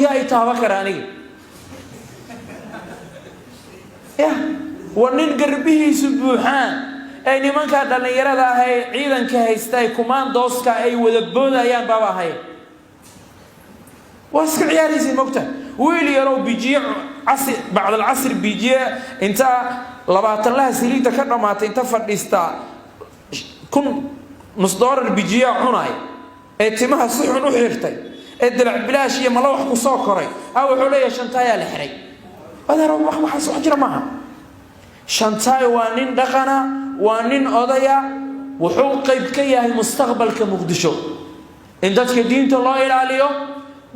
يا إتابة كراني يا ونين قربيه سبحان أي من كان لنا يرى ذا هاي عيدا كهيستاي كمان دوسكا أي وذبودا يان بابا هاي واسك عيالي زي مقتل ويلي يرو بيجيع عصر بعد العصر بيجيع انت لبعت الله سليتا كرمات انت فرديستا كن $1 بيجيع عناي اتمها صيح وحيرتي ادلع بلاشيه ما لوح كسو كوري او خليه شنتايا لخري هذا روح ما حسو اجر معها شنتاي وانين دقنا وانين اوديا وحو قيب كياه مستقبل كمقدشو ان ددك دينته الله الى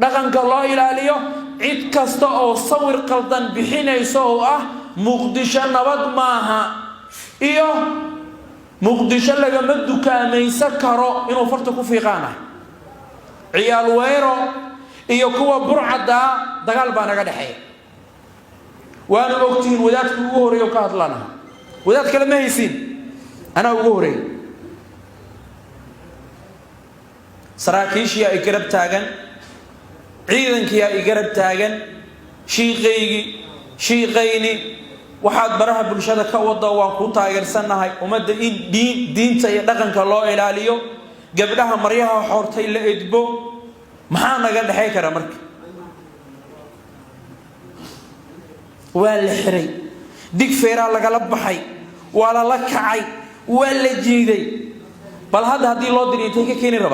dhaqanka loo ilaaliyo cid kasta oo sawir qaldan bixinayso oo ah muqdisho nabad maaha iyo muqdisho laga madukaamaysa karo inuu farta ku fiiqaana ciyaal weero iyo kuwa burcada dagaal baa naga dhaxay waana ogtiin wadaadku ugu horeeyo ka hadlana wadaad kale ma haysin ana ugu horeey saraakiishiya ay garab taagan ciidankii ay garab taagan shiiqayni waxaad baraha bulshada ka wada waan ku taageersanahay umada in diinta iyo dhaqanka loo ilaaliyo gabdhaha maryaha xoortay la edbo maxaa naga dhaxay kara marka waa la xiray dig feera laga la baxay wala la kacay wala jiiday bal hadii loo diriyay ka keenay raba